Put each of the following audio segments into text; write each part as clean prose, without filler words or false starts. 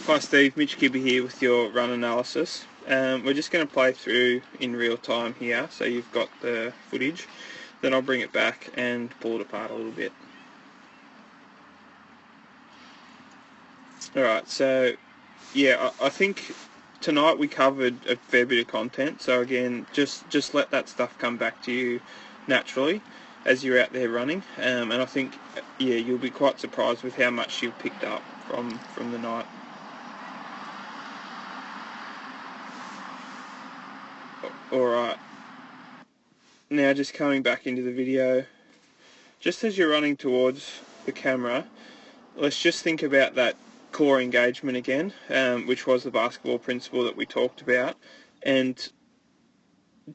Hi Steve, Mitch Kibbe here with your run analysis. We're just going to play through in real time here, so you've got the footage. Then I'll bring it back and pull it apart a little bit. Alright, so yeah, I think tonight we covered a fair bit of content, so again, just let that stuff come back to you naturally as you're out there running, and I think, yeah, you'll be quite surprised with how much you've picked up from the night. Alright, now just coming back into the video, just as you're running towards the camera, let's just think about that core engagement again, which was the basketball principle that we talked about, and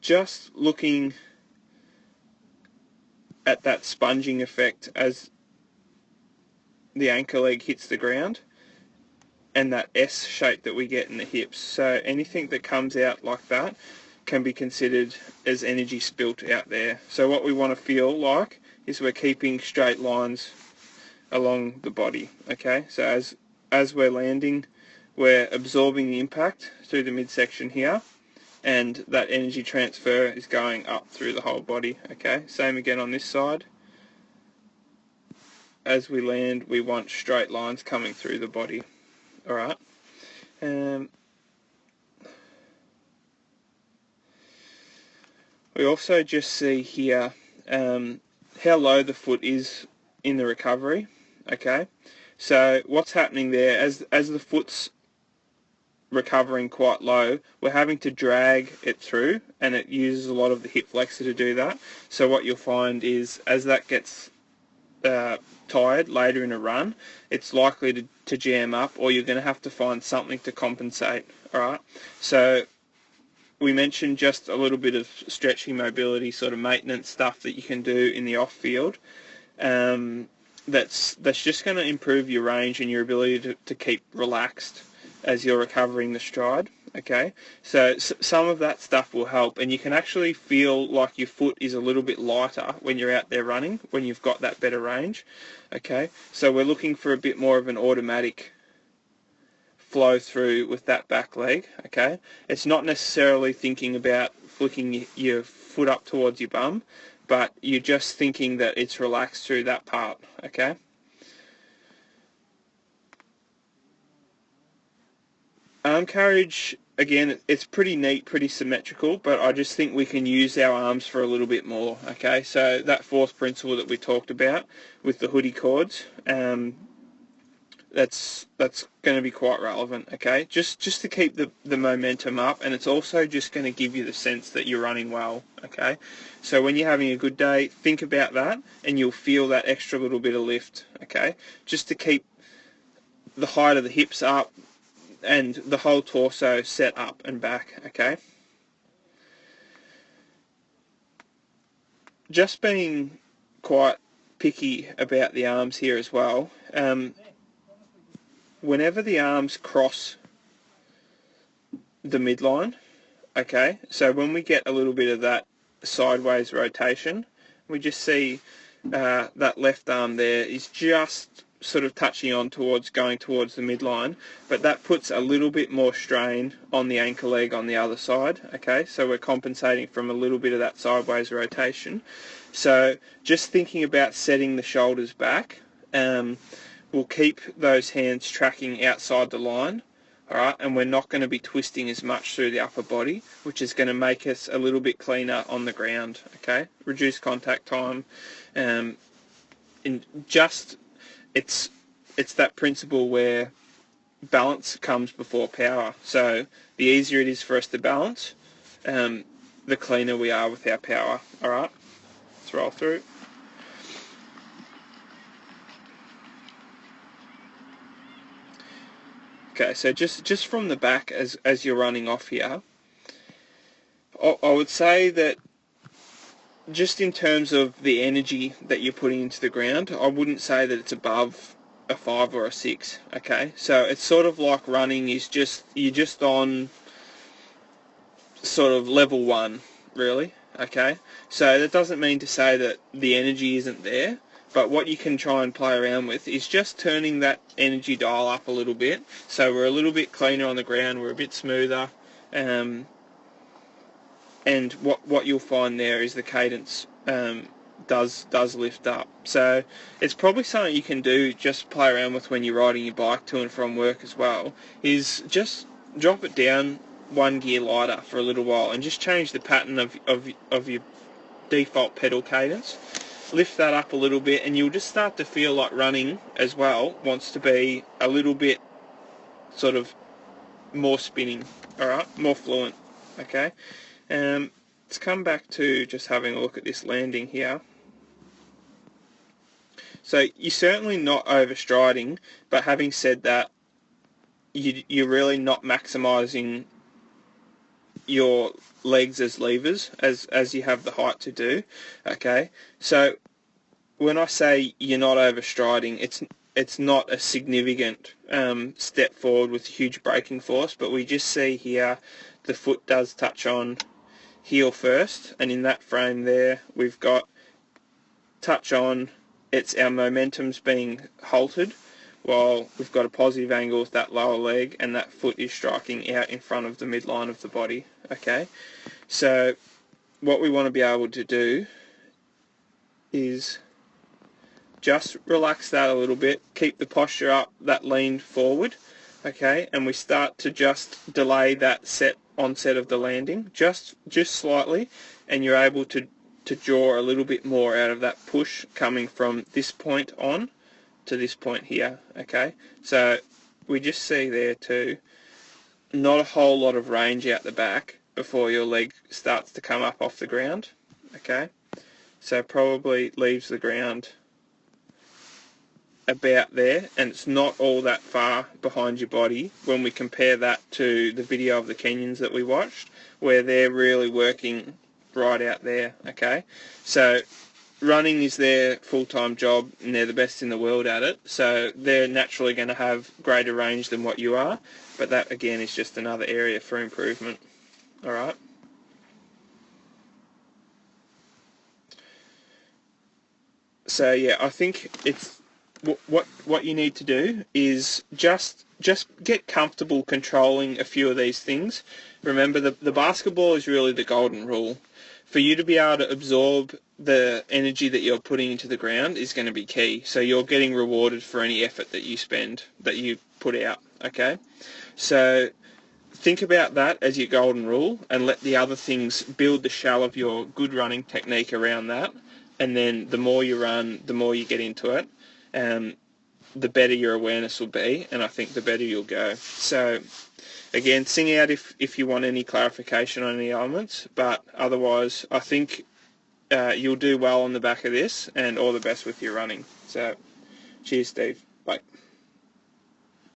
just looking at that sponging effect as the ankle leg hits the ground, and that S shape that we get in the hips. So anything that comes out like that can be considered as energy spilt out there. So what we want to feel like is we're keeping straight lines along the body. Okay, so as we're landing, we're absorbing the impact through the midsection here, and that energy transfer is going up through the whole body. Okay, same again on this side. As we land, we want straight lines coming through the body. Alright. We also just see here how low the foot is in the recovery. Okay, so what's happening there, as the foot's recovering quite low, we're having to drag it through, and it uses a lot of the hip flexor to do that. So what you'll find is, as that gets tired later in a run, it's likely to jam up, or you're going to have to find something to compensate. Alright, so we mentioned just a little bit of stretching, mobility, sort of maintenance stuff that you can do in the off field. That's just going to improve your range and your ability to keep relaxed as you're recovering the stride. Okay, so some of that stuff will help, and you can actually feel like your foot is a little bit lighter when you're out there running, when you've got that better range. Okay, so we're looking for a bit more of an automatic flow through with that back leg. Okay, it's not necessarily thinking about flicking your foot up towards your bum, but you're just thinking that it's relaxed through that part. Okay, arm carriage, again, it's pretty neat, pretty symmetrical, but I just think we can use our arms for a little bit more. Okay, so that fourth principle that we talked about with the hoodie cords, that's going to be quite relevant. Okay, just to keep the momentum up, and it's also just going to give you the sense that you're running well. Okay, so when you're having a good day, think about that, and you'll feel that extra little bit of lift. Okay, just to keep the height of the hips up and the whole torso set up and back. Okay, just being quite picky about the arms here as well. Whenever the arms cross the midline, okay, so when we get a little bit of that sideways rotation, we just see that left arm there is just sort of touching on going towards the midline, but that puts a little bit more strain on the ankle leg on the other side. Okay, so we're compensating from a little bit of that sideways rotation. So just thinking about setting the shoulders back, we'll keep those hands tracking outside the line. Alright, and we're not going to be twisting as much through the upper body, which is going to make us a little bit cleaner on the ground. Okay, reduce contact time, and just it's that principle where balance comes before power. So the easier it is for us to balance, the cleaner we are with our power. Alright, let's roll through. Okay, so just from the back as you're running off here, I would say that just in terms of the energy that you're putting into the ground, I wouldn't say that it's above a 5 or a 6. Okay, so it's sort of like running is you're just on sort of level 1, really. Okay, so that doesn't mean to say that the energy isn't there, But what you can try and play around with is just turning that energy dial up a little bit, so we're a little bit cleaner on the ground, we're a bit smoother, and what you'll find there is the cadence does lift up. So it's probably something you can do, just play around with when you're riding your bike to and from work as well, is just drop it down one gear lighter for a little while and just change the pattern of your default pedal cadence. Lift that up a little bit and you'll just start to feel like running as well wants to be a little bit sort of more spinning, alright, more fluent, okay? Let's come back to just having a look at this landing here. So you're certainly not overstriding, but having said that, you're really not maximising your legs as levers as you have the height to do, okay? So when I say you're not overstriding, it's not a significant step forward with huge braking force, but we just see here the foot does touch on heel first, and in that frame there we've got touch on, it's our momentum's being halted while we've got a positive angle with that lower leg, and that foot is striking out in front of the midline of the body, okay? So what we want to be able to do is just relax that a little bit, keep the posture up, that lean forward, okay, and we start to just delay that onset of the landing just slightly, and you're able to draw a little bit more out of that push coming from this point on to this point here, okay? So we just see there too, not a whole lot of range out the back before your leg starts to come up off the ground, okay? So probably leaves the ground about there, and it's not all that far behind your body when we compare that to the video of the Kenyans that we watched, where they're really working right out there, okay? So running is their full-time job and they're the best in the world at it, so they're naturally going to have greater range than what you are, but that again is just another area for improvement. Alright, so yeah, I think it's what you need to do is just get comfortable controlling a few of these things. Remember, the basketball is really the golden rule. For you to be able to absorb the energy that you're putting into the ground is going to be key. So you're getting rewarded for any effort that you put out, okay? So think about that as your golden rule, and let the other things build the shell of your good running technique around that. And then the more you run, the more you get into it, the better your awareness will be, and I think the better you'll go. So again, sing out if you want any clarification on any elements, but otherwise I think you'll do well on the back of this, and all the best with your running. So cheers, Steve. Bye.